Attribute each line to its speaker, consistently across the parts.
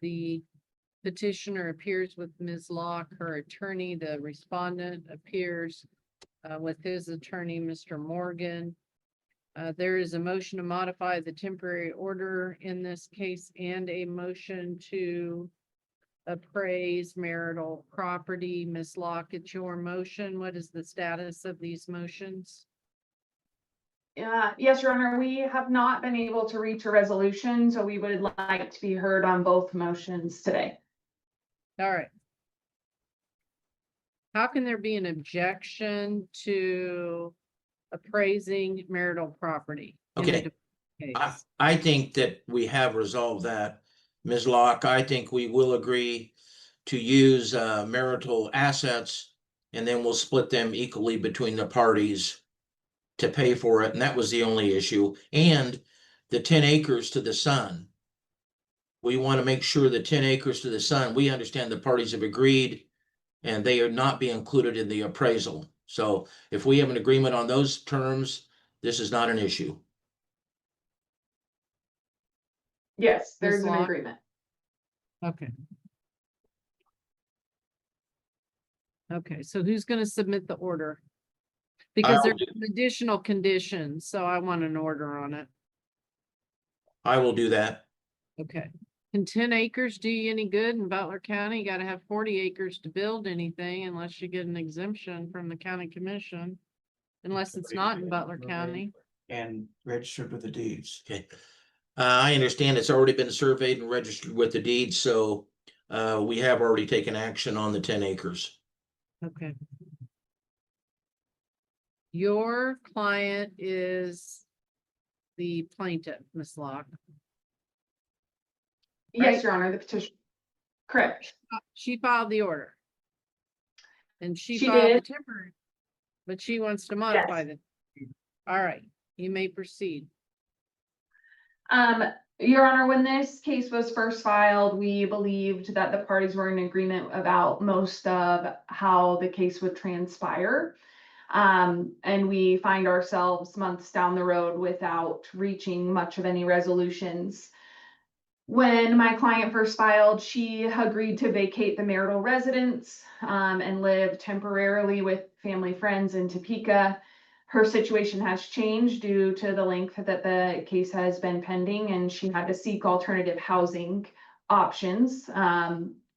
Speaker 1: The petitioner appears with Ms. Locke, her attorney. The respondent appears with his attorney, Mr. Morgan. There is a motion to modify the temporary order in this case and a motion to appraise marital property. Ms. Locke, it's your motion. What is the status of these motions?
Speaker 2: Yes, Your Honor, we have not been able to reach a resolution, so we would like to be heard on both motions today.
Speaker 1: All right. How can there be an objection to appraising marital property?
Speaker 3: Okay. I think that we have resolved that. Ms. Locke, I think we will agree to use marital assets, and then we'll split them equally between the parties to pay for it, and that was the only issue. And the 10 acres to the son. We want to make sure the 10 acres to the son, we understand the parties have agreed, and they are not being included in the appraisal. So if we have an agreement on those terms, this is not an issue.
Speaker 2: Yes, there's an
Speaker 1: Locke?
Speaker 2: agreement.
Speaker 1: Okay. Okay, so who's gonna submit the order? Because
Speaker 3: will
Speaker 1: there's additional conditions, so I want an order on it.
Speaker 3: I will do that.
Speaker 1: Okay. Can 10 acres do you any good in Butler County? You gotta have 40 acres to build anything unless you get an exemption from the county commission. Unless it's not in Butler County.
Speaker 4: And registered with the deeds.
Speaker 3: Okay. I understand it's already been surveyed and registered with the deed, so we have already taken action on the 10 acres.
Speaker 1: Okay. Your client is the plaintiff, Ms. Locke.
Speaker 2: Yes,
Speaker 1: Right.
Speaker 2: Your Honor, the petition. Correct.
Speaker 1: She filed the order. And she
Speaker 2: She
Speaker 1: filed the
Speaker 2: did.
Speaker 1: temporary, but she wants to modify the. All right, you may proceed.
Speaker 2: Your Honor, when this case was first filed, we believed that the parties were in agreement about most of how the case would transpire. And we find ourselves months down the road without reaching much of any resolutions. When my client first filed, she agreed to vacate the marital residence and live temporarily with family friends in Topeka. Her situation has changed due to the length that the case has been pending, and she had to seek alternative housing options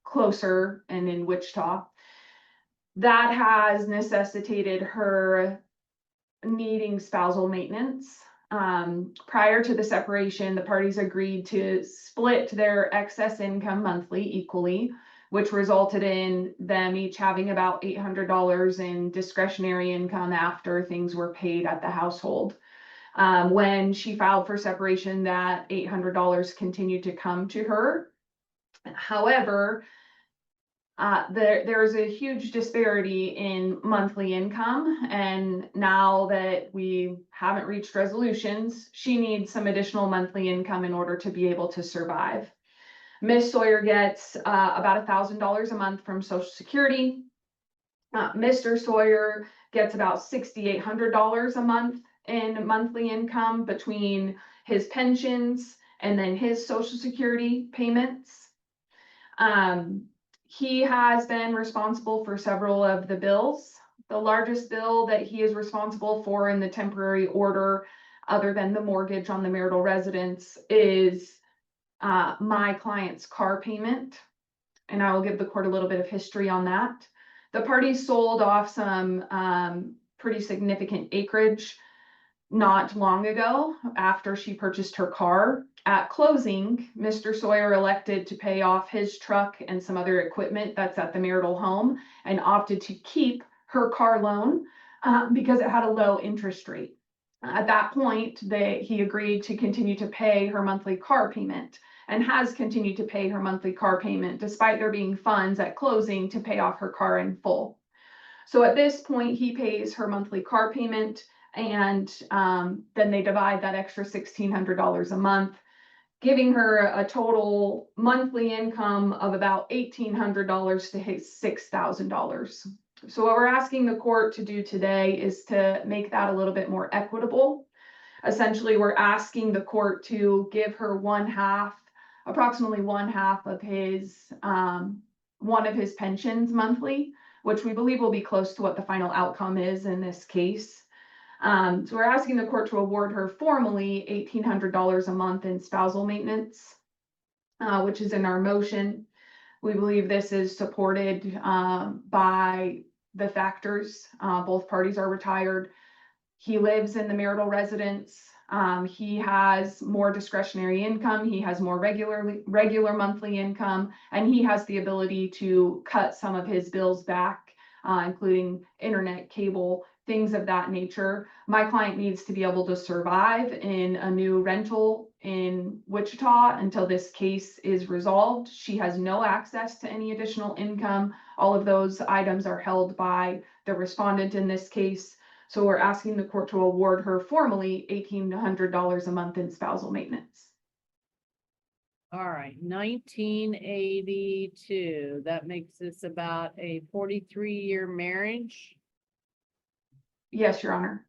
Speaker 2: closer and in Wichita. That has necessitated her needing spousal maintenance. Prior to the separation, the parties agreed to split their excess income monthly equally, which resulted in them each having about $800 in discretionary income after things were paid at the household. When she filed for separation, that $800 continued to come to her. However, there's a huge disparity in monthly income, and now that we haven't reached resolutions, she needs some additional monthly income in order to be able to survive. Miss Sawyer gets about $1,000 a month from Social Security. Mr. Sawyer gets about $6,800 a month in monthly income between his pensions and then his Social Security payments. He has been responsible for several of the bills. The largest bill that he is responsible for in the temporary order, other than the mortgage on the marital residence, is my client's car payment. And I will give the court a little bit of history on that. The parties sold off some pretty significant acreage not long ago after she purchased her car. At closing, Mr. Sawyer elected to pay off his truck and some other equipment that's at the marital home and opted to keep her car loan because it had a low interest rate. At that point, he agreed to continue to pay her monthly car payment and has continued to pay her monthly car payment despite there being funds at closing to pay off her car in full. So at this point, he pays her monthly car payment, and then they divide that extra $1,600 a month, giving her a total monthly income of about $1,800 to his $6,000. So what we're asking the court to do today is to make that a little bit more equitable. Essentially, we're asking the court to give her 1/2 approximately one of his pensions monthly, which we believe will be close to what the final outcome is in this case. So we're asking the court to award her formally $1,800 a month in spousal maintenance, which is in our motion. We believe this is supported by the factors. Both parties are retired. He lives in the marital residence. He has more discretionary income. He has more regular monthly income, and he has the ability to cut some of his bills back, including internet, cable, things of that nature. My client needs to be able to survive in a new rental in Wichita until this case is resolved. She has no access to any additional income. All of those items are held by the respondent in this case. So we're asking the court to award her formally $1,800 a month in spousal maintenance.
Speaker 1: All right, 1982. That makes this about a 43-year marriage
Speaker 2: Yes, Your Honor.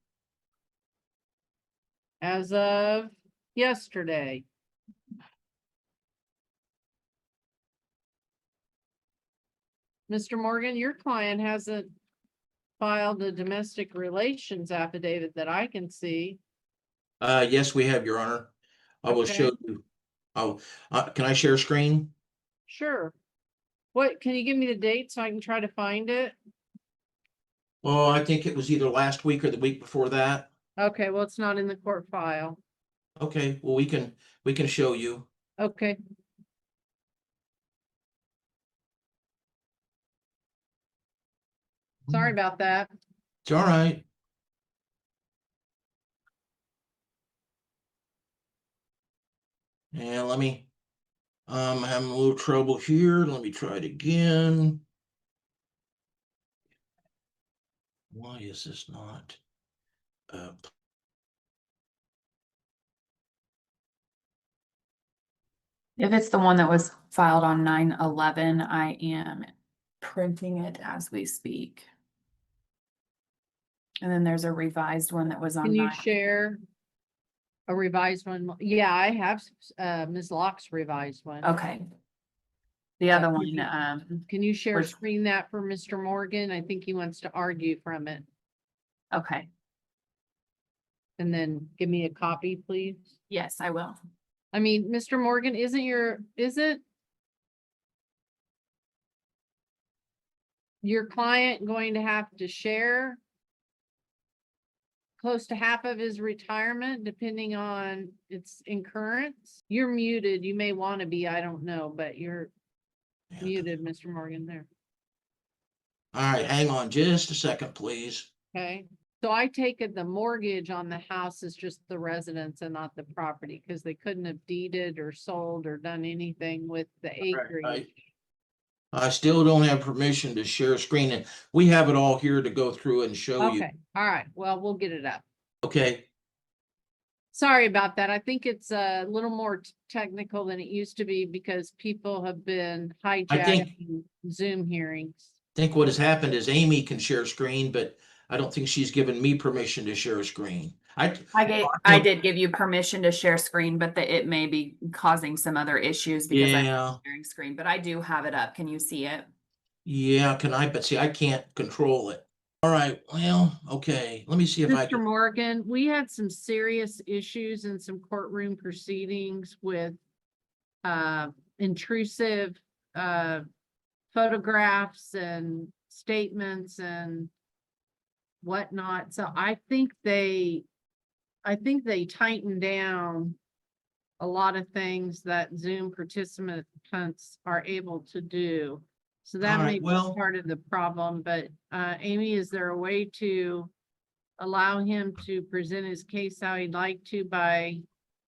Speaker 1: as of yesterday. Mr. Morgan, your client hasn't filed a domestic relations affidavit that I can see.
Speaker 3: Yes, we have, Your Honor. I will
Speaker 1: Okay.
Speaker 3: show you. Oh, can I share screen?
Speaker 1: Sure. What, can you give me the date so I can try to find it?
Speaker 3: Oh, I think it was either last week or the week before that.
Speaker 1: Okay, well, it's not in the court file.
Speaker 3: Okay, well, we can show you.
Speaker 1: Okay. Sorry about that.
Speaker 3: It's all right. And let me, I'm having a little trouble here. Let me try it again. Why is this not up?
Speaker 5: If it's the one that was filed on 9/11, I am printing it as we speak. And then there's a revised one that was on
Speaker 1: Can you
Speaker 5: 9.
Speaker 1: share a revised one? Yeah, I have Ms. Locke's revised one.
Speaker 5: Okay. The other
Speaker 1: Can
Speaker 5: one,
Speaker 1: you- Can you share
Speaker 5: was-
Speaker 1: screen that for Mr. Morgan? I think he wants to argue from it.
Speaker 5: okay,
Speaker 1: And then give me a copy, please.
Speaker 5: yes, I will.
Speaker 1: I mean, Mr. Morgan, isn't your client going to have to share close to half of his retirement, depending on its incurrence? You're muted. You may want to be, I don't know, but you're muted, Mr. Morgan, there.
Speaker 3: All right, hang on just a second, please.
Speaker 1: Okay, so I take it the mortgage on the house is just the residence and not the property, because they couldn't have deeded or sold or done anything with the acreage.
Speaker 3: I still don't have permission to share screen, and we have it all here to go through and show you.
Speaker 1: Okay, all right, well, we'll get it up.
Speaker 3: Okay,
Speaker 1: Sorry about that. I think it's a little more technical than it used to be because people have been hijacking Zoom hearings.
Speaker 3: I think what has happened is Amy can share screen, but I don't think she's given me permission to share a screen.
Speaker 5: I did give you permission to share screen, but it may be causing some other issues because I'm
Speaker 3: Yeah,
Speaker 5: sharing screen, but I do have it up. Can you see it?
Speaker 3: yeah, but see, I can't control it. All right, well, okay, let me see if I
Speaker 1: Mr.
Speaker 3: can.
Speaker 1: Morgan, we had some serious issues in some courtroom proceedings with intrusive photographs and statements and whatnot. So I think they tightened down a lot of things that Zoom participants are able to do. So that
Speaker 3: All
Speaker 1: may
Speaker 3: right,
Speaker 1: be
Speaker 3: well-
Speaker 1: part of the problem, but Amy, is there a way to allow him to present his case how he'd like to by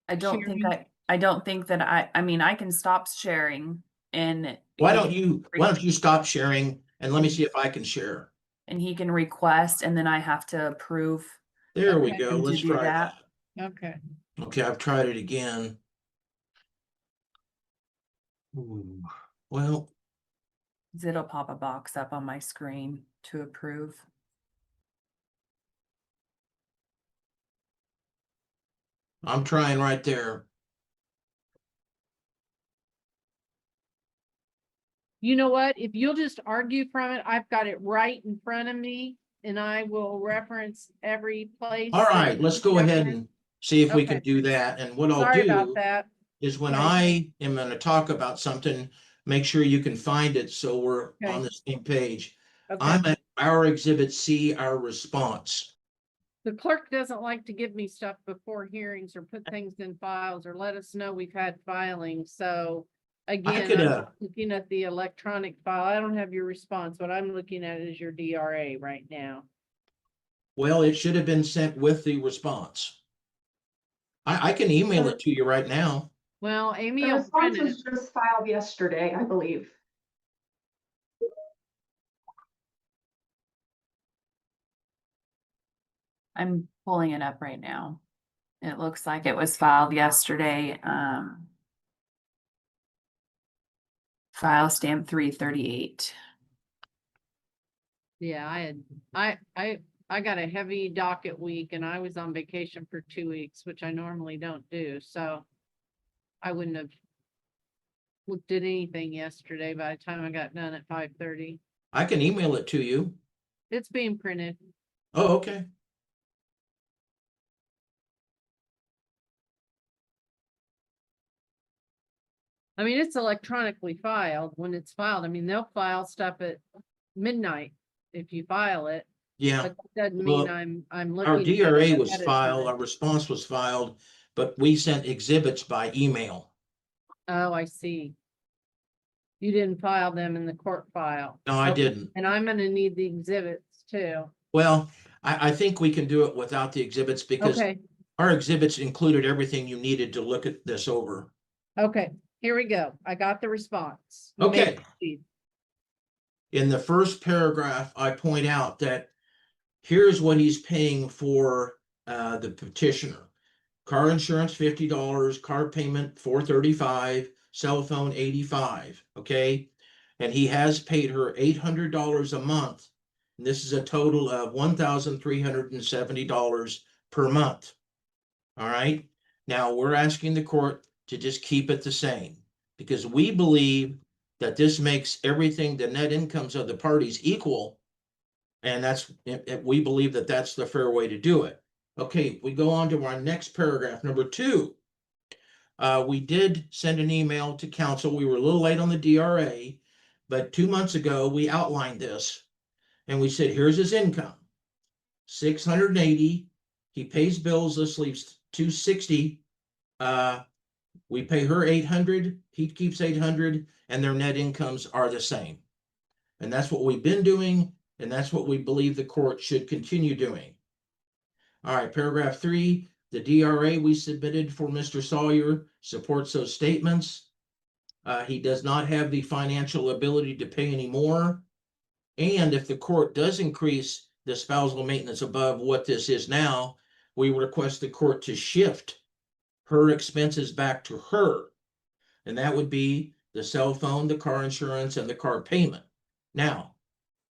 Speaker 5: I don't think
Speaker 1: sharing?
Speaker 5: I don't think that I mean, I can stop sharing and
Speaker 3: Why don't you stop sharing and let me see if I can share.
Speaker 5: and he can request and then I have to approve.
Speaker 3: There we
Speaker 1: Okay.
Speaker 3: go.
Speaker 5: To
Speaker 3: Let's
Speaker 5: do
Speaker 3: try
Speaker 5: that.
Speaker 3: that.
Speaker 1: Okay,
Speaker 3: Okay, I've tried it again. Ooh, well,
Speaker 5: It'll pop a box up on my screen to approve.
Speaker 3: I'm trying right there.
Speaker 1: You know what? If you'll just argue from it, I've got it right in front of me and I will reference every place.
Speaker 3: All right, let's go ahead and see if we can
Speaker 1: Okay.
Speaker 3: do that. And what I'll
Speaker 1: Sorry about
Speaker 3: do
Speaker 1: that.
Speaker 3: is when
Speaker 1: Okay.
Speaker 3: I am gonna talk about something, make sure you can find it so we're
Speaker 1: Okay.
Speaker 3: on the same page.
Speaker 1: Okay.
Speaker 3: I'm at our exhibit C, our response.
Speaker 1: The clerk doesn't like to give me stuff before hearings or put things in files or let us know we've had filings. So again,
Speaker 3: could,
Speaker 1: I'm looking at the electronic file. I don't have your response. What I'm looking at is your DRA right now.
Speaker 3: Well, it should have been sent with the response. I can email it to you right now.
Speaker 1: Well, Amy,
Speaker 2: The
Speaker 1: will print
Speaker 2: response
Speaker 1: it.
Speaker 2: was just filed yesterday, I believe.
Speaker 5: I'm pulling it up right now. It looks like it was filed yesterday, file stamp 338.
Speaker 1: Yeah, I got a heavy docket week and I was on vacation for 2 weeks, which I normally don't do, so I wouldn't have looked at anything yesterday by the time I got done at 5:30.
Speaker 3: I can email it to you.
Speaker 1: It's being printed.
Speaker 3: Oh, okay.
Speaker 1: I mean, it's electronically filed. When it's filed, I mean, they'll file stuff at midnight if you file it,
Speaker 3: Yeah,
Speaker 1: but that doesn't mean
Speaker 3: Well,
Speaker 1: I'm
Speaker 3: our
Speaker 1: looking. at
Speaker 3: DRA
Speaker 1: it
Speaker 3: was
Speaker 1: ahead of
Speaker 3: filed,
Speaker 1: time.
Speaker 3: our response was filed, but we sent exhibits by email.
Speaker 1: Oh, I see. You didn't file them in the court file.
Speaker 3: No, I
Speaker 1: Okay.
Speaker 3: didn't.
Speaker 1: And I'm gonna need the exhibits too.
Speaker 3: Well, I think we can do it without the exhibits because
Speaker 1: Okay,
Speaker 3: our exhibits included everything you needed to look at this over.
Speaker 1: okay, here we go. I got the response. You may
Speaker 3: Okay.
Speaker 1: proceed.
Speaker 3: In the first paragraph, I point out that here's what he's paying for the petitioner. Car insurance, $50, car payment, $435, cell phone, $85, okay? And he has paid her $800 a month. And this is a total of $1,370 per month. All right. Now we're asking the court to just keep it the same because we believe that this makes everything, the net incomes of the parties equal. And we believe that that's the fair way to do it. Okay, we go on to our next paragraph, number 2. We did send an email to council. We were a little late on the DRA, but 2 months ago, we outlined this. And we said, here's his income. 680. He pays bills. This leaves 260. We pay her 800. He keeps 800, and their net incomes are the same. And that's what we've been doing, and that's what we believe the court should continue doing. All right, paragraph 3, the DRA we submitted for Mr. Sawyer supports those statements. He does not have the financial ability to pay any more. And if the court does increase the spousal maintenance above what this is now, we request the court to shift her expenses back to her. And that would be the cell phone, the car insurance, and the car payment. Now,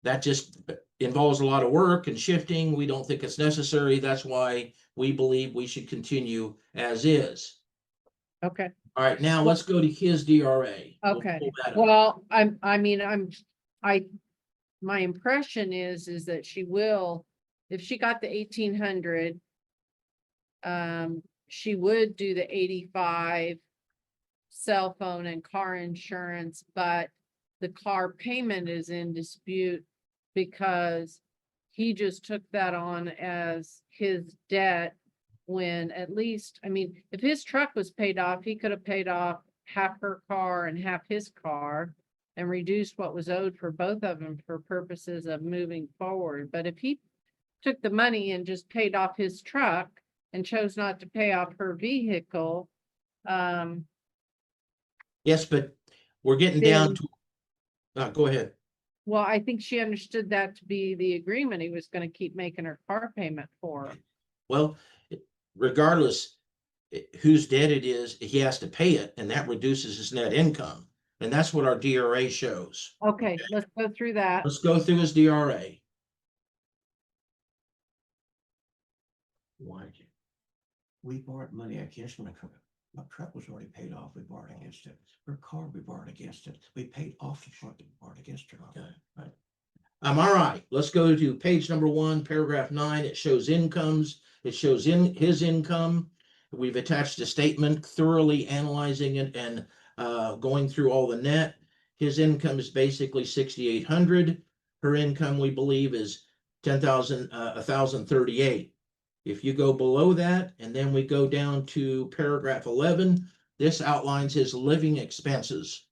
Speaker 3: that just involves a lot of work and shifting. We don't think it's necessary. That's why we believe we should continue as is.
Speaker 1: Okay,
Speaker 3: All right, now let's go to his DRA. We'll
Speaker 1: okay.
Speaker 3: pull that up.
Speaker 1: Well, my impression is that she will, if she got the 1,800, she would do the 85 cell phone and car insurance, but the car payment is in dispute because he just took that on as his debt when at least, I mean, if his truck was paid off, he could have paid off half her car and half his car and reduced what was owed for both of them for purposes of moving forward. But if he took the money and just paid off his truck and chose not to pay off her vehicle,
Speaker 3: Yes, but we're getting down to, go ahead.
Speaker 1: well, I think she understood that to be the agreement. He was gonna keep making her car payment for her.
Speaker 3: Well, regardless whose debt it is, he has to pay it, and that reduces his net income. And that's what our DRA shows.
Speaker 1: Okay, let's go through that.
Speaker 3: Let's go through his DRA.
Speaker 4: Why? We borrowed money, I can't remember. My truck was already paid off, we borrowed against it. Her car, we borrowed against it. We paid off the truck, we borrowed against her.
Speaker 3: Okay, right. All right, let's go to page number 1, paragraph 9. It shows incomes. It shows in his income. We've attached a statement thoroughly analyzing it and going through all the net. His income is basically 6,800. Her income, we believe, is 1,038. If you go below that, and then we go down to paragraph 11, this outlines his living expenses.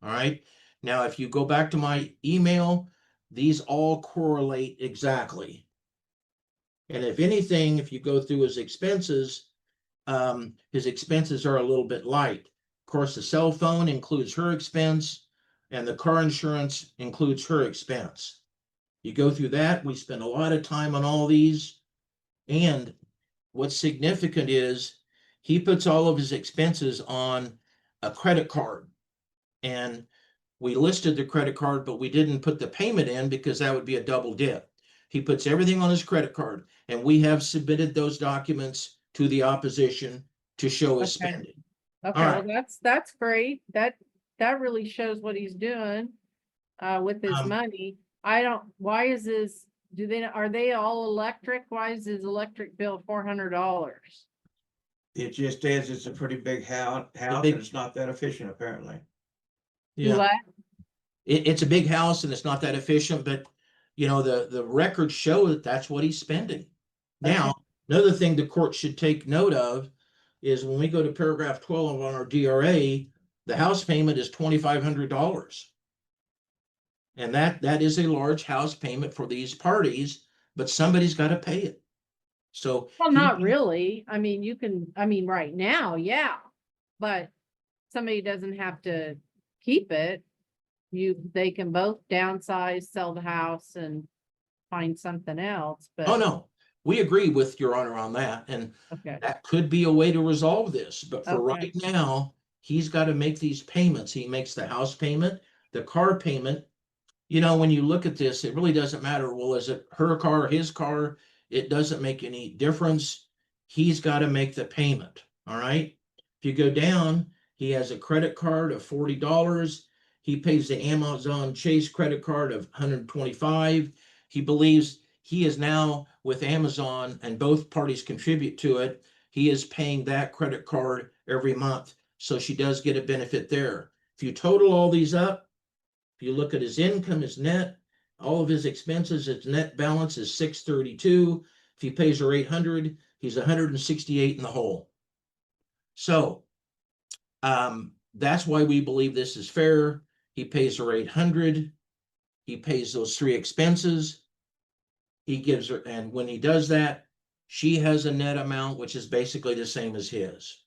Speaker 3: All right. Now, if you go back to my email, these all correlate exactly. And if anything, if you go through his expenses are a little bit light. Of course, the cell phone includes her expense, and the car insurance includes her expense. You go through that, we spend a lot of time on all these. And what's significant is he puts all of his expenses on a credit card. And we listed the credit card, but we didn't put the payment in because that would be a double dip. He puts everything on his credit card, and we have submitted those documents to the opposition to show his
Speaker 1: Okay.
Speaker 3: spending.
Speaker 1: Okay,
Speaker 3: All
Speaker 1: well,
Speaker 3: right.
Speaker 1: that's great. That really shows what he's doing with his money. Why is his, are they all electric? Why is his electric bill $400?
Speaker 4: It just is, it's a pretty big house, and
Speaker 3: big-
Speaker 4: it's not that efficient apparently.
Speaker 1: Do what?
Speaker 3: It's a big house and it's not that efficient, but you know, the records show that that's what he's spending. Now, another thing the court should take note of is when we go to paragraph 12 on our DRA, the house payment is $2,500. And that is a large house payment for these parties, but somebody's got to pay it. So
Speaker 1: Well, not really. I mean, right now, yeah, but somebody doesn't have to keep it. They can both downsize, sell the house and find something else, but.
Speaker 3: Oh, no, we agree with Your Honor on that. And
Speaker 1: Okay,
Speaker 3: that could be a way to resolve this, but for
Speaker 1: Okay.
Speaker 3: right now, he's got to make these payments. He makes the house payment, the car payment. You know, when you look at this, it really doesn't matter. Well, is it her car, his car? It doesn't make any difference. He's got to make the payment. All right. If you go down, he has a credit card of $40. He pays the Amazon Chase credit card of $125. He believes he is now with Amazon and both parties contribute to it. He is paying that credit card every month. So she does get a benefit there. If you total all these up, if you look at his income, his net, all of his expenses, his net balance is 632. If he pays her 800, he's 168 in the hole. So that's why we believe this is fair. He pays her 800. He pays those 3 expenses. He gives her, and when he does that, she has a net amount, which is basically the same as his.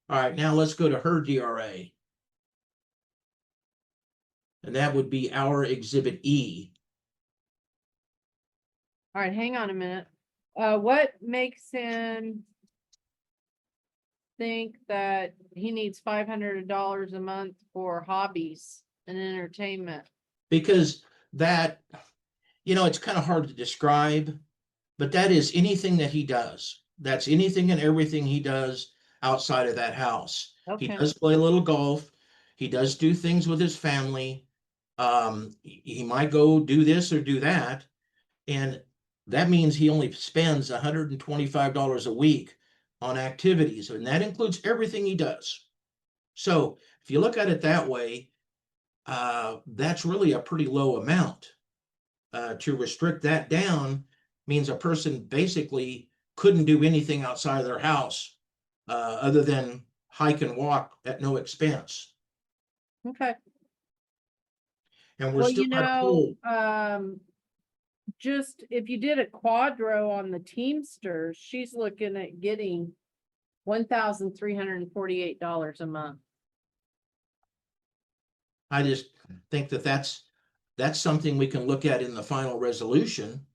Speaker 3: All right, now let's go to her DRA. And that would be our Exhibit E.
Speaker 1: all right, hang on a minute. What makes him think that he needs $500 a month for hobbies and entertainment?
Speaker 3: Because that, you know, it's kind of hard to describe, but that is anything that he does. That's anything and everything he does outside of that house. He
Speaker 1: Okay,
Speaker 3: does play a little golf. He does do things with his family. He might go do this or do that. And that means he only spends $125 a week on activities, and that includes everything he does. So if you look at it that way, that's really a pretty low amount. To restrict that down means a person basically couldn't do anything outside of their house other than hike and walk at no expense.
Speaker 1: okay.
Speaker 3: And we're
Speaker 1: Well,
Speaker 3: still not told.
Speaker 1: Just if you did a quadro on the Teamsters, she's looking at getting $1,348 a month.
Speaker 3: I just think that that's something we can look at in the final resolution.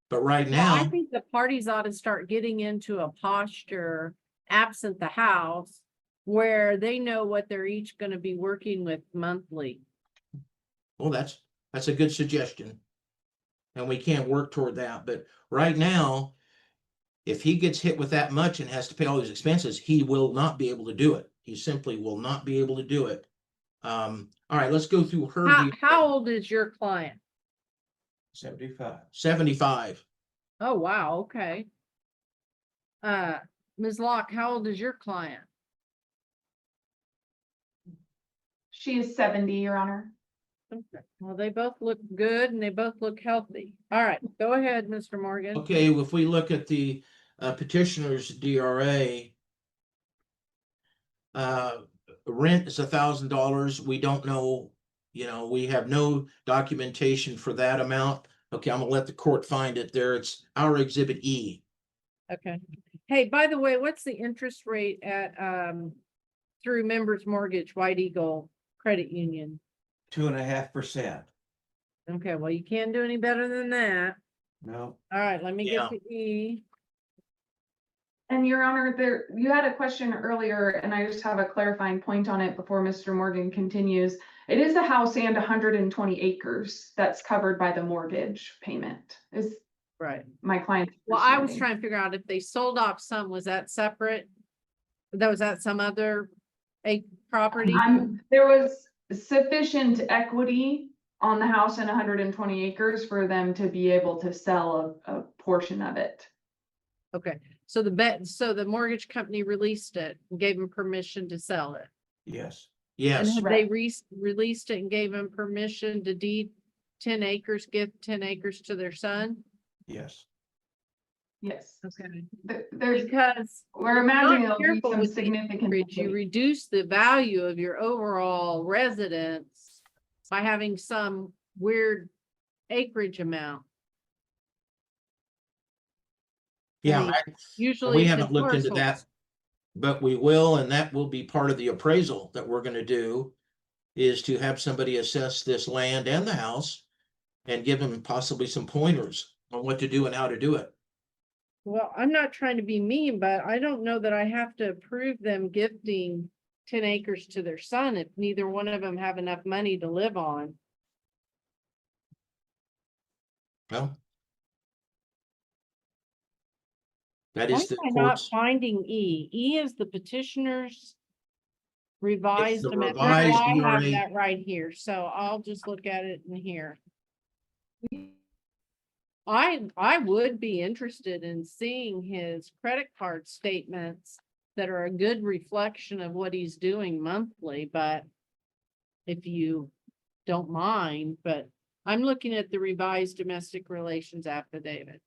Speaker 3: But right
Speaker 1: Well, I
Speaker 3: now,
Speaker 1: think the parties ought to start getting into a posture absent the house where they know what they're each going to be working with monthly.
Speaker 3: well, that's a good suggestion. And we can't work toward that. But right now, if he gets hit with that much and has to pay all these expenses, he will not be able to do it. He simply will not be able to do it. All right, let's go through her.
Speaker 1: How old is your client?
Speaker 4: 75.
Speaker 3: 75.
Speaker 1: Oh, wow, okay. Ms. Locke, how old is your client?
Speaker 2: She is 70, Your Honor.
Speaker 1: Okay. Well, they both look good and they both look healthy. All right, go ahead, Mr. Morgan.
Speaker 3: Okay, if we look at the petitioner's DRA, rent is $1,000. We don't know, we have no documentation for that amount. Okay, I'm gonna let the court find it there. It's our exhibit E.
Speaker 1: Okay. Hey, by the way, what's the interest rate at, through Members Mortgage, White Eagle Credit Union?
Speaker 4: 2.5%.
Speaker 1: Okay, well, you can't do any better than that.
Speaker 4: No,
Speaker 1: All right, let me
Speaker 3: Yeah.
Speaker 1: get to E.
Speaker 2: And Your Honor, you had a question earlier, and I just have a clarifying point on it before Mr. Morgan continues. It is a house and 120 acres that's covered by the mortgage payment, is
Speaker 1: Right.
Speaker 2: my client's
Speaker 1: Well, I was
Speaker 2: understanding.
Speaker 1: trying to figure out if they sold off some, was that separate? That was that some other property?
Speaker 2: There was sufficient equity on the house and 120 acres for them to be able to sell a portion of it.
Speaker 1: Okay, so the mortgage company released it and gave them permission to sell it.
Speaker 4: yes,
Speaker 1: And
Speaker 3: Yes,
Speaker 1: have they released it and gave them permission to deed 10 acres, give 10 acres to their son?
Speaker 4: yes.
Speaker 2: Yes.
Speaker 1: Okay.
Speaker 2: There's,
Speaker 1: Because
Speaker 2: we're
Speaker 1: if you're
Speaker 2: imagining
Speaker 1: not
Speaker 2: there'll be
Speaker 1: careful
Speaker 2: some
Speaker 1: with the
Speaker 2: significant.
Speaker 1: acreage, you reduce the value of your overall residence by having some weird acreage amount.
Speaker 3: yeah,
Speaker 1: mean,
Speaker 3: I-
Speaker 1: Usually
Speaker 3: we
Speaker 1: it's
Speaker 3: haven't
Speaker 1: in
Speaker 3: looked into
Speaker 1: parcels.
Speaker 3: that, but we will, and that will be part of the appraisal that we're gonna do, is to have somebody assess this land and the house and give them possibly some pointers on what to do and how to do it.
Speaker 1: Well, I'm not trying to be mean, but I don't know that I have to approve them gifting 10 acres to their son if neither one of them have enough money to live on.
Speaker 3: Well, that
Speaker 1: Why
Speaker 3: is the
Speaker 1: am I not
Speaker 3: court's,
Speaker 1: finding E? E is the petitioner's revised
Speaker 3: the
Speaker 1: amendment.
Speaker 3: revised
Speaker 1: I have
Speaker 3: DRA.
Speaker 1: that right here, so I'll just look at it in here. I would be interested in seeing his credit card statements that are a good reflection of what he's doing monthly, but if you don't mind, but I'm looking at the revised domestic relations affidavit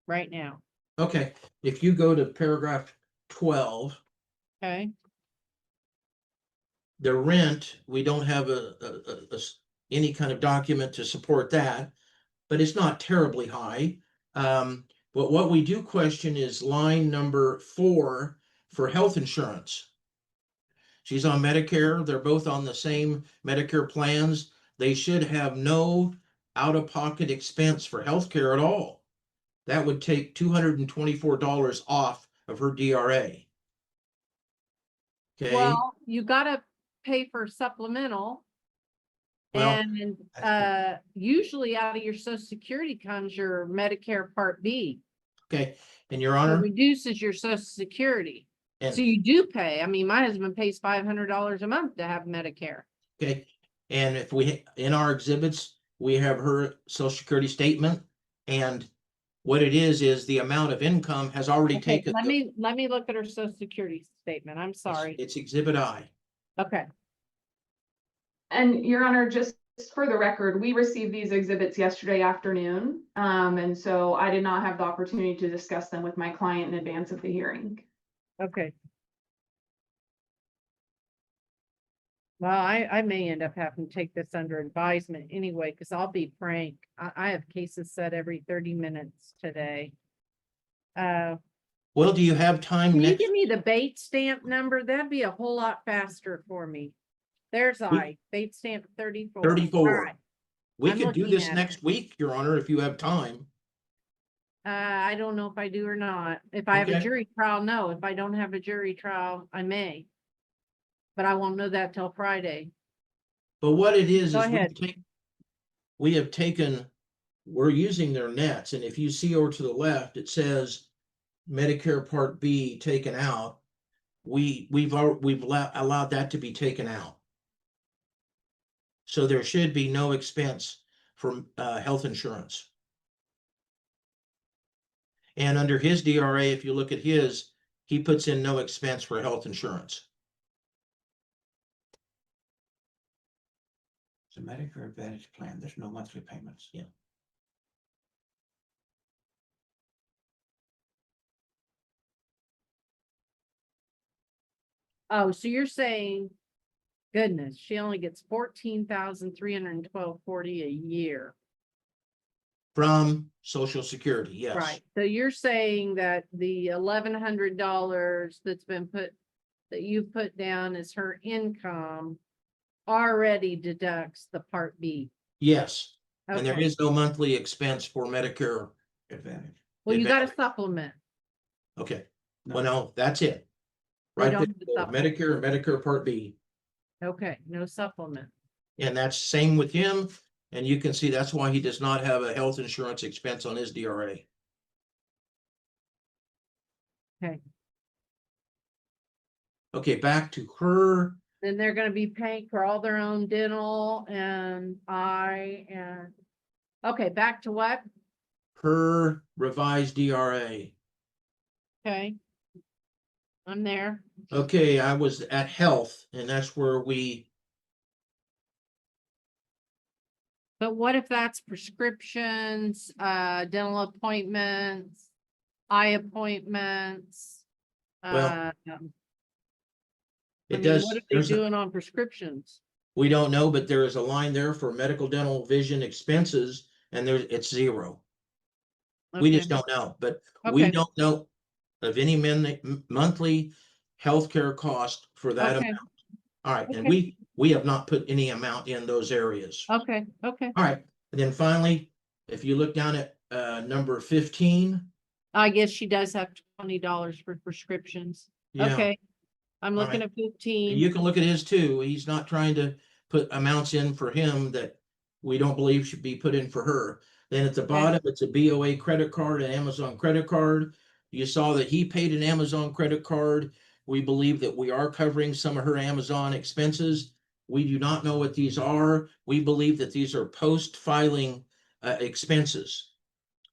Speaker 1: right now,
Speaker 3: Okay, if you go to paragraph 12,
Speaker 1: okay?
Speaker 3: the rent, we don't have any kind of document to support that, but it's not terribly high. But what we do question is line number 4 for health insurance. She's on Medicare. They're both on the same Medicare plans. They should have no out-of-pocket expense for healthcare at all. That would take $224 off of her DRA. Okay,
Speaker 1: Well, you gotta pay for supplemental.
Speaker 3: well,
Speaker 1: And usually out of your social security comes your Medicare Part B.
Speaker 3: okay, and Your
Speaker 1: It
Speaker 3: Honor,
Speaker 1: reduces your social security. So
Speaker 3: and
Speaker 1: you do pay. I mean, my husband pays $500 a month to have Medicare.
Speaker 3: okay, and if we, in our exhibits, we have her social security statement, and what it is the amount of income has already
Speaker 1: Okay,
Speaker 3: taken.
Speaker 1: let me look at her social security statement. I'm sorry.
Speaker 3: It's exhibit I.
Speaker 1: Okay,
Speaker 2: And Your Honor, just for the record, we received these exhibits yesterday afternoon. And so I did not have the opportunity to discuss them with my client in advance of the hearing.
Speaker 1: okay. Well, I may end up having to take this under advisement anyway, because I'll be frank, I have cases set every 30 minutes today.
Speaker 3: Well, do you have time
Speaker 1: Can you
Speaker 3: next?
Speaker 1: give me the bait stamp number? That'd be a whole lot faster for me. There's bait stamp 34.
Speaker 3: 34.
Speaker 1: All right.
Speaker 3: We
Speaker 1: I'm
Speaker 3: could do
Speaker 1: looking
Speaker 3: this
Speaker 1: at
Speaker 3: next
Speaker 1: it.
Speaker 3: week, Your Honor, if you have time.
Speaker 1: I don't know if I do or not. If I have a
Speaker 3: Okay.
Speaker 1: jury trial, no. If I don't have a jury trial, I may. But I won't know that till Friday.
Speaker 3: But what it is
Speaker 1: Go
Speaker 3: we
Speaker 1: ahead.
Speaker 3: we're using their nets, and if you see over to the left, it says Medicare Part B taken out, we've allowed that to be taken out. So there should be no expense for health insurance. And under his DRA, if you look at his, he puts in no expense for health insurance.
Speaker 4: It's a Medicare Advantage plan. There's no monthly payments.
Speaker 3: Yeah.
Speaker 1: Oh, so you're saying, goodness, she only gets 14,312.40 a year.
Speaker 3: From Social Security, yes.
Speaker 1: Right, so you're saying that the $1,100 that's been put, that you put down as her income already deducts the Part B.
Speaker 3: Yes, and there
Speaker 1: Okay,
Speaker 3: is no monthly expense for Medicare.
Speaker 4: Advantage.
Speaker 1: well, you got a
Speaker 3: Advantage.
Speaker 1: supplement.
Speaker 3: Okay,
Speaker 4: No.
Speaker 3: well, no, that's it.
Speaker 1: They
Speaker 3: Right
Speaker 1: don't
Speaker 3: there,
Speaker 1: have a supplement.
Speaker 3: Medicare, Medicare Part B.
Speaker 1: Okay, no supplement.
Speaker 3: And that's same with him. And you can see that's why he does not have a health insurance expense on his DRA.
Speaker 1: Okay.
Speaker 3: Okay, back to her.
Speaker 1: Then they're gonna be paying for all their own dental and eye and, okay, back to what?
Speaker 3: Her revised DRA.
Speaker 1: Okay. I'm there.
Speaker 3: Okay, I was at health, and that's where we,
Speaker 1: But what if that's prescriptions, dental appointments, eye appointments?
Speaker 3: Well,
Speaker 1: I
Speaker 3: it
Speaker 1: mean,
Speaker 3: does,
Speaker 1: what are they
Speaker 3: there's,
Speaker 1: doing on prescriptions?
Speaker 3: we don't know, but there is a line there for medical, dental, vision expenses, and there, it's zero. We just
Speaker 1: Okay,
Speaker 3: don't know, but we
Speaker 1: Okay.
Speaker 3: don't know of any monthly healthcare cost for that
Speaker 1: Okay.
Speaker 3: amount. All right, and
Speaker 1: Okay.
Speaker 3: we have not put any amount in those areas.
Speaker 1: Okay, okay.
Speaker 3: All right, and then finally, if you look down at number 15,
Speaker 1: I guess she does have $20 for prescriptions.
Speaker 3: yeah,
Speaker 1: Okay. I'm
Speaker 3: All
Speaker 1: looking
Speaker 3: right.
Speaker 1: at 15.
Speaker 3: you can look at his too. He's not trying to put amounts in for him that we don't believe should be put in for her. Then at the bottom, it's a BOA credit card, an Amazon credit card. You saw that he paid an Amazon credit card. We believe that we are covering some of her Amazon expenses. We do not know what these are. We believe that these are post-filing expenses.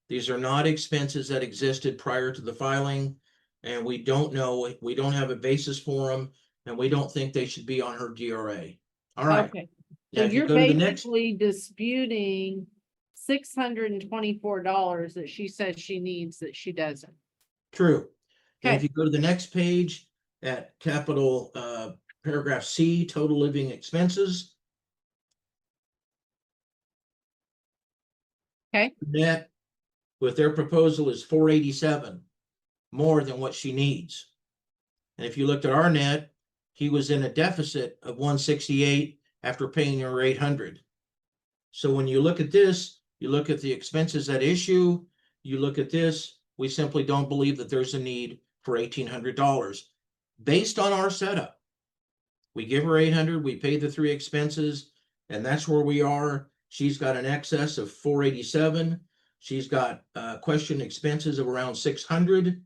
Speaker 3: These are not expenses that existed prior to the filing, and we don't know, we don't have a basis for them, and we don't think they should be on her DRA. All right.
Speaker 1: Okay.
Speaker 3: Now,
Speaker 1: So
Speaker 3: if you
Speaker 1: you're
Speaker 3: go to the next,
Speaker 1: basically disputing $624 that she says she needs that she doesn't.
Speaker 3: true. And if
Speaker 1: Okay.
Speaker 3: you go to the next page at capital paragraph C, total living expenses.
Speaker 1: Okay.
Speaker 3: Net with their proposal is 487, more than what she needs. And if you looked at our net, he was in a deficit of 168 after paying her 800. So when you look at this, you look at the expenses at issue, you look at this, we simply don't believe that there's a need for $1,800 based on our setup. We give her 800, we pay the 3 expenses, and that's where we are. She's got an excess of 487. She's got question expenses of around 600.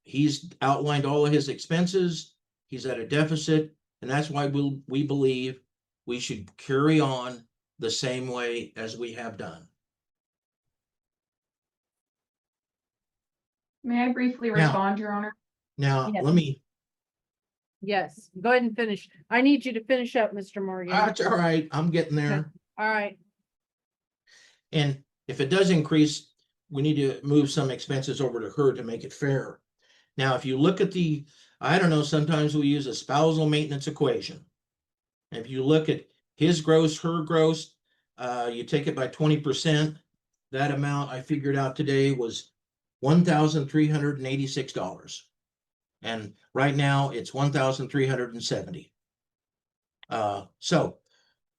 Speaker 3: He's outlined all of his expenses. He's at a deficit, and that's why we believe we should carry on the same way as we have done.
Speaker 2: May I briefly respond, Your Honor?
Speaker 3: Now,
Speaker 1: Yes.
Speaker 3: let me,
Speaker 1: Yes, go ahead and finish. I need you to finish up, Mr. Morgan.
Speaker 3: that's all right, I'm getting there.
Speaker 1: All right.
Speaker 3: And if it does increase, we need to move some expenses over to her to make it fair. Now, if you look at the, I don't know, sometimes we use a spousal maintenance equation. If you look at his gross, her gross, you take it by 20%. That amount I figured out today was $1,386. And right now it's 1,370. So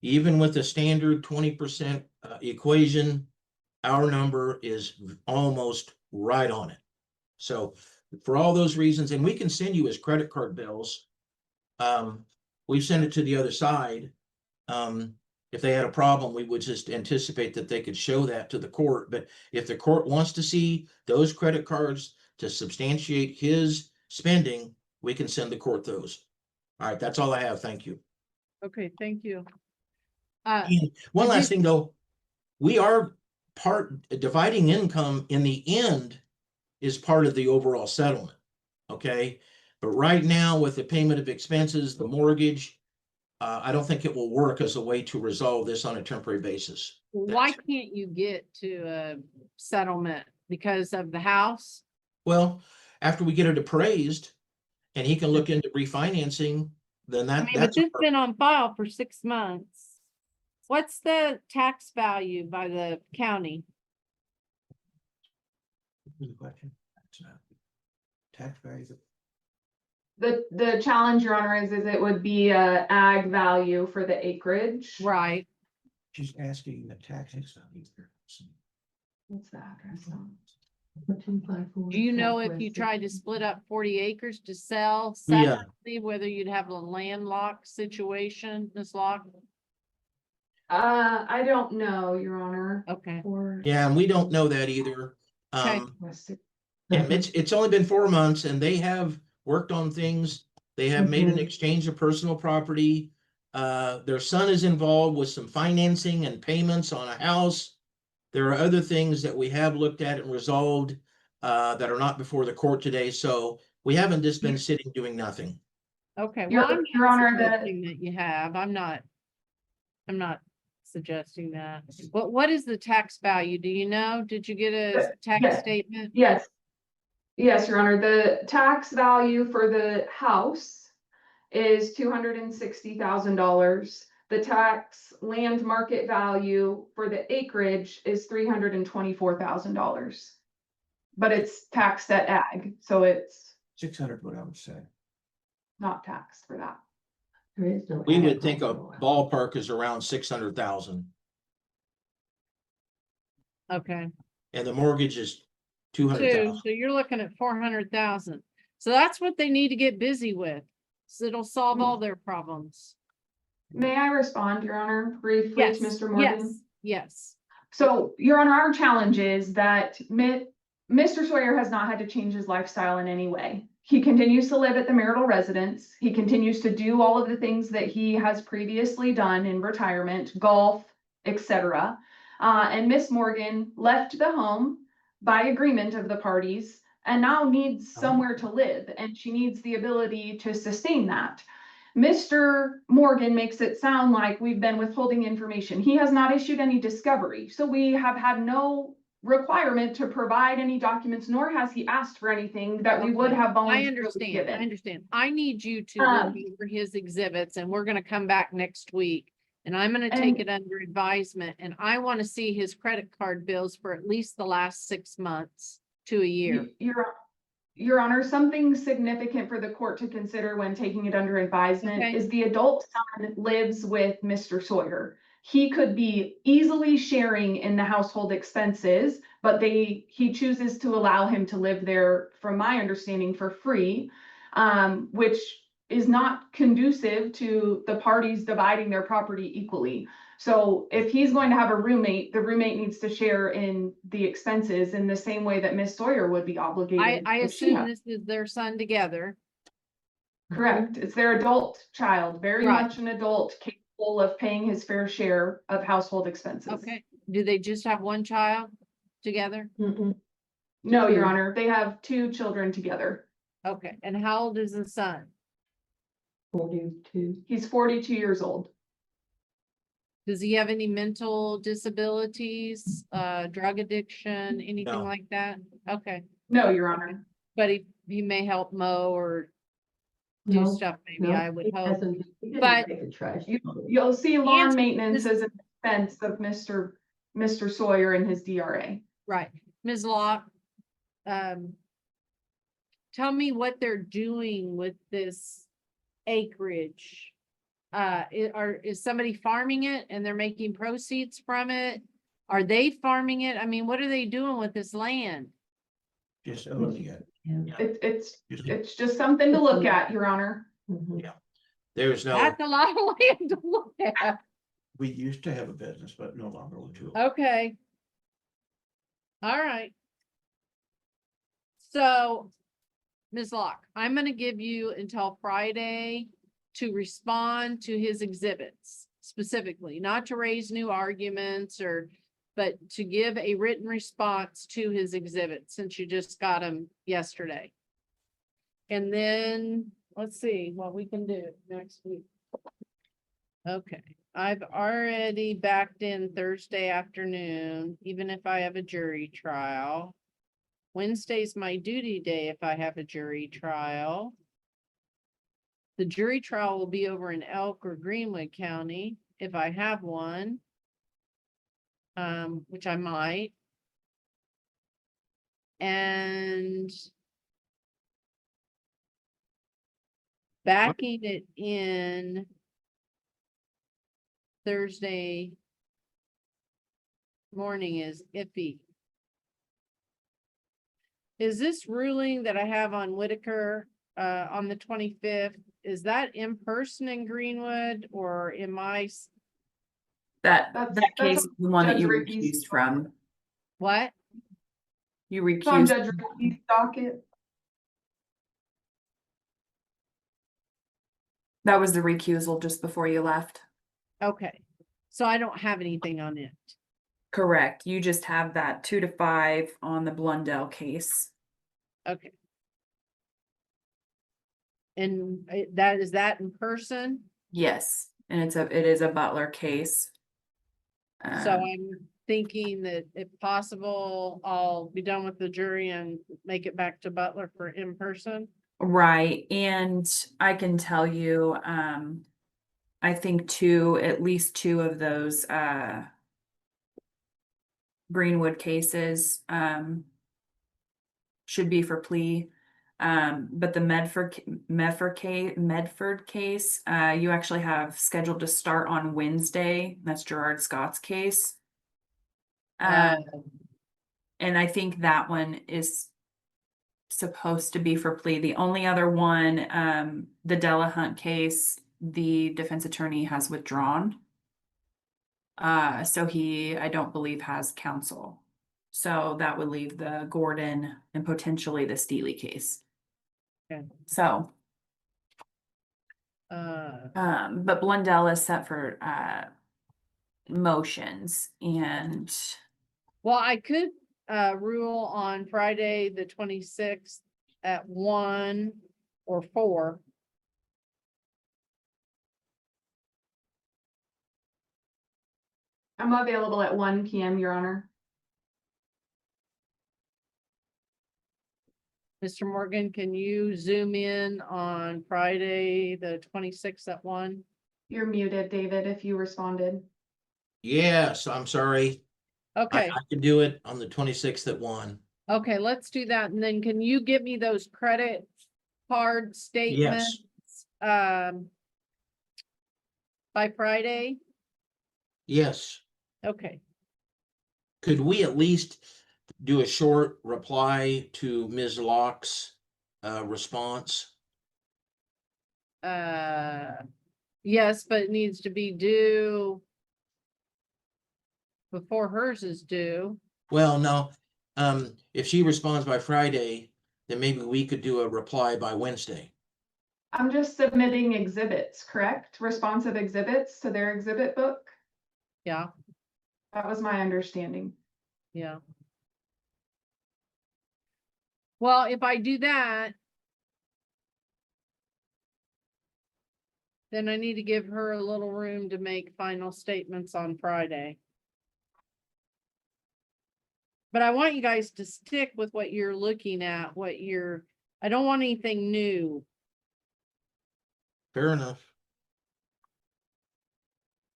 Speaker 3: even with the standard 20% equation, our number is almost right on it. So for all those reasons, and we can send you his credit card bills. We send it to the other side. If they had a problem, we would just anticipate that they could show that to the court. But if the court wants to see those credit cards to substantiate his spending, we can send the court those. All right, that's all I have. Thank you.
Speaker 1: Okay, thank you.
Speaker 3: And one last thing though, we are dividing income in the end is part of the overall settlement. Okay, but right now with the payment of expenses, the mortgage, I don't think it will work as a way to resolve this on a temporary basis.
Speaker 1: Why can't you get to a settlement? Because of the house?
Speaker 3: Well, after we get it appraised and he can look into refinancing, then
Speaker 1: I mean, but
Speaker 3: that's.
Speaker 1: this has been on file for 6 months. What's the tax value by the county?
Speaker 4: Good question. Tax values.
Speaker 2: The challenge, Your Honor, is it would be a ag value for the acreage.
Speaker 1: Right.
Speaker 4: She's asking the taxes on either.
Speaker 2: What's the address on?
Speaker 1: Do you know if you tried to split up 40 acres to sell
Speaker 3: Yeah.
Speaker 1: separately, whether you'd have a landlocked situation, Ms. Locke?
Speaker 2: I don't know, Your Honor.
Speaker 1: Okay.
Speaker 2: Or
Speaker 3: Yeah, and we don't know that either.
Speaker 1: Okay.
Speaker 3: And it's only been 4 months and they have worked on things. They have made an exchange of personal property. Their son is involved with some financing and payments on a house. There are other things that we have looked at and resolved that are not before the court today. So we haven't just been sitting doing nothing.
Speaker 1: Okay,
Speaker 2: Your-
Speaker 1: well, I'm
Speaker 2: Your
Speaker 1: not
Speaker 2: Honor,
Speaker 1: suggesting that you have. I'm not suggesting that. What is the tax value? Do you know? Did you get a tax
Speaker 2: Yes.
Speaker 1: statement?
Speaker 2: Yes. Yes, Your Honor, the tax value for the house is $260,000. The tax land market value for the acreage is $324,000. But it's taxed at ag, so it's
Speaker 4: 600, what I would say.
Speaker 2: not taxed for that.
Speaker 3: We would think a ballpark is around 600,000
Speaker 1: Okay.
Speaker 3: and the mortgage is
Speaker 1: 2,
Speaker 3: 200,000.
Speaker 1: so you're looking at 400,000. So that's what they need to get busy with. So it'll solve all their problems.
Speaker 2: May I respond, Your Honor, briefly
Speaker 1: Yes,
Speaker 2: to Mr. Morgan?
Speaker 1: yes, yes.
Speaker 2: So, Your Honor, our challenge is that Mr. Sawyer has not had to change his lifestyle in any way. He continues to live at the marital residence. He continues to do all of the things that he has previously done in retirement, golf, etc. And Miss Morgan left the home by agreement of the parties and now needs somewhere to live, and she needs the ability to sustain that. Mr. Morgan makes it sound like we've been withholding information. He has not issued any discovery, so we have had no requirement to provide any documents, nor has he asked for anything that we would
Speaker 1: Okay,
Speaker 2: have
Speaker 1: I
Speaker 2: voluntarily
Speaker 1: understand,
Speaker 2: given.
Speaker 1: I understand. I need you to
Speaker 2: Um,
Speaker 1: look over his exhibits and we're gonna come back next week. And I'm gonna take it under advisement and I wanna see his credit card bills for at least the last 6 months to a year.
Speaker 2: Your Honor, something significant for the court to consider when taking it under advisement
Speaker 1: Okay.
Speaker 2: is the adult son lives with Mr. Sawyer. He could be easily sharing in the household expenses, but he chooses to allow him to live there, from my understanding, for free, which is not conducive to the parties dividing their property equally. So if he's going to have a roommate, the roommate needs to share in the expenses in the same way that Miss Sawyer would be obligated.
Speaker 1: I
Speaker 2: if she
Speaker 1: assume
Speaker 2: had-
Speaker 1: this is their son together.
Speaker 2: Correct. It's their adult child, very
Speaker 1: Right.
Speaker 2: much an adult capable of paying his fair share of household expenses.
Speaker 1: Okay, do they just have one child together?
Speaker 2: No, Your Honor, they have 2 children together.
Speaker 1: Okay, and how old is the son?
Speaker 6: 42.
Speaker 2: He's 42 years old.
Speaker 1: Does he have any mental disabilities, drug addiction, anything
Speaker 3: No.
Speaker 1: like that? Okay,
Speaker 2: No, Your Honor.
Speaker 1: but he may help mow or do stuff, maybe, I would hope. But-
Speaker 2: You'll see lawn
Speaker 1: Answer
Speaker 2: maintenance
Speaker 1: this-
Speaker 2: as an expense of Mr. Sawyer and his DRA.
Speaker 1: Right, Ms. Locke. Tell me what they're doing with this acreage. Is somebody farming it and they're making proceeds from it? Are they farming it? I mean, what are they doing with this land?
Speaker 4: Just owning it.
Speaker 2: It's just something to look at, Your Honor.
Speaker 3: There's no,
Speaker 1: That's a lot of land to look at.
Speaker 4: We used to have a business, but no longer with two.
Speaker 1: Okay. All right. So, Ms. Locke, I'm gonna give you until Friday to respond to his exhibits specifically, not to raise new arguments but to give a written response to his exhibits, since you just got them yesterday. And then, let's see what we can do next week. Okay, I've already backed in Thursday afternoon, even if I have a jury trial. Wednesday's my duty day if I have a jury trial. The jury trial will be over in Elk or Greenwood County if I have one. Which I might. And backing it in Thursday morning is iffy. Is this ruling that I have on Whitaker on the 25th, is that in person in Greenwood or am I,
Speaker 5: That
Speaker 2: That's
Speaker 5: case is the one that
Speaker 2: Judge
Speaker 5: you
Speaker 2: Ricky's
Speaker 5: recused from.
Speaker 1: what?
Speaker 5: You
Speaker 2: It's on
Speaker 5: recused.
Speaker 2: Judge Ricky's docket.
Speaker 5: That was the recusal just before you left.
Speaker 1: Okay, so I don't have anything on it.
Speaker 5: Correct. You just have that 2 to 5 on the Blundell case.
Speaker 1: Okay. And is that in person?
Speaker 5: Yes, and it is a Butler case.
Speaker 1: So
Speaker 5: Um,
Speaker 1: I'm thinking that if possible, I'll be done with the jury and make it back to Butler for in person.
Speaker 5: Right, and I can tell you, I think at least two of those, Greenwood cases, should be for plea. But the Medford case, you actually have scheduled to start on Wednesday. That's Gerard Scott's case. And I think that one is supposed to be for plea. The only other one, the Delahunt case, the defense attorney has withdrawn. So I don't believe has counsel. So that would leave the Gordon and potentially the Steely case.
Speaker 1: Okay.
Speaker 5: So, but Blundell is set for, motions and
Speaker 1: well, I could rule on Friday, the 26th at 1 or 4.
Speaker 2: I'm available at 1 PM, Your Honor.
Speaker 1: Mr. Morgan, can you zoom in on Friday, the 26th at 1?
Speaker 2: You're muted, David, if you responded.
Speaker 3: Yes, I'm sorry.
Speaker 1: Okay,
Speaker 3: I can do it on the 26th at 1.
Speaker 1: okay, let's do that. And then can you give me those credit card statements? By Friday?
Speaker 3: Yes.
Speaker 1: Okay,
Speaker 3: Could we at least do a short reply to Ms. Locke's response?
Speaker 1: yes, but it needs to be due before hers is due.
Speaker 3: Well, no, if she responds by Friday, then maybe we could do a reply by Wednesday.
Speaker 2: I'm just submitting exhibits, correct? Responsive exhibits to their exhibit book?
Speaker 1: Yeah,
Speaker 2: That was my understanding.
Speaker 1: yeah. Well, if I do that, then I need to give her a little room to make final statements on Friday. But I want you guys to stick with what you're looking at, I don't want anything new.
Speaker 3: Fair enough.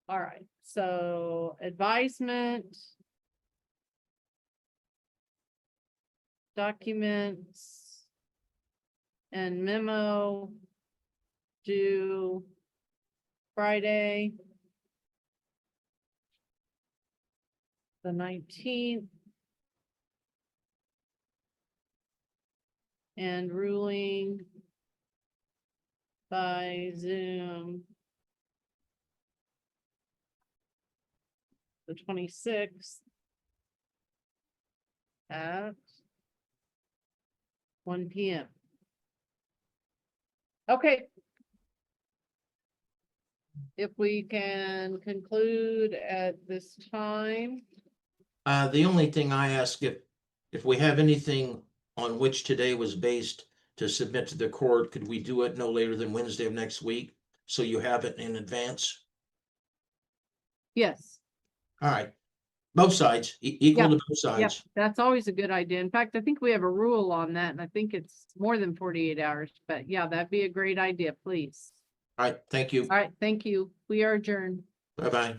Speaker 1: All right, so advisement. Documents. And memo. Due. Friday. The 19th. And ruling. By Zoom. the 26th. At 1 p.m. Okay. If we can conclude at this time,
Speaker 3: The only thing I ask, if we have anything on which today was based to submit to the court, could we do it no later than Wednesday of next week? So you have it in advance?
Speaker 1: yes.
Speaker 3: All right, both sides, equal to both
Speaker 1: Yep,
Speaker 3: sides.
Speaker 1: that's always a good idea. In fact, I think we have a rule on that, and I think it's more than 48 hours, but yeah, that'd be a great idea, please.
Speaker 3: All right, thank you.
Speaker 1: All right, thank you. We are adjourned.
Speaker 3: Bye-bye.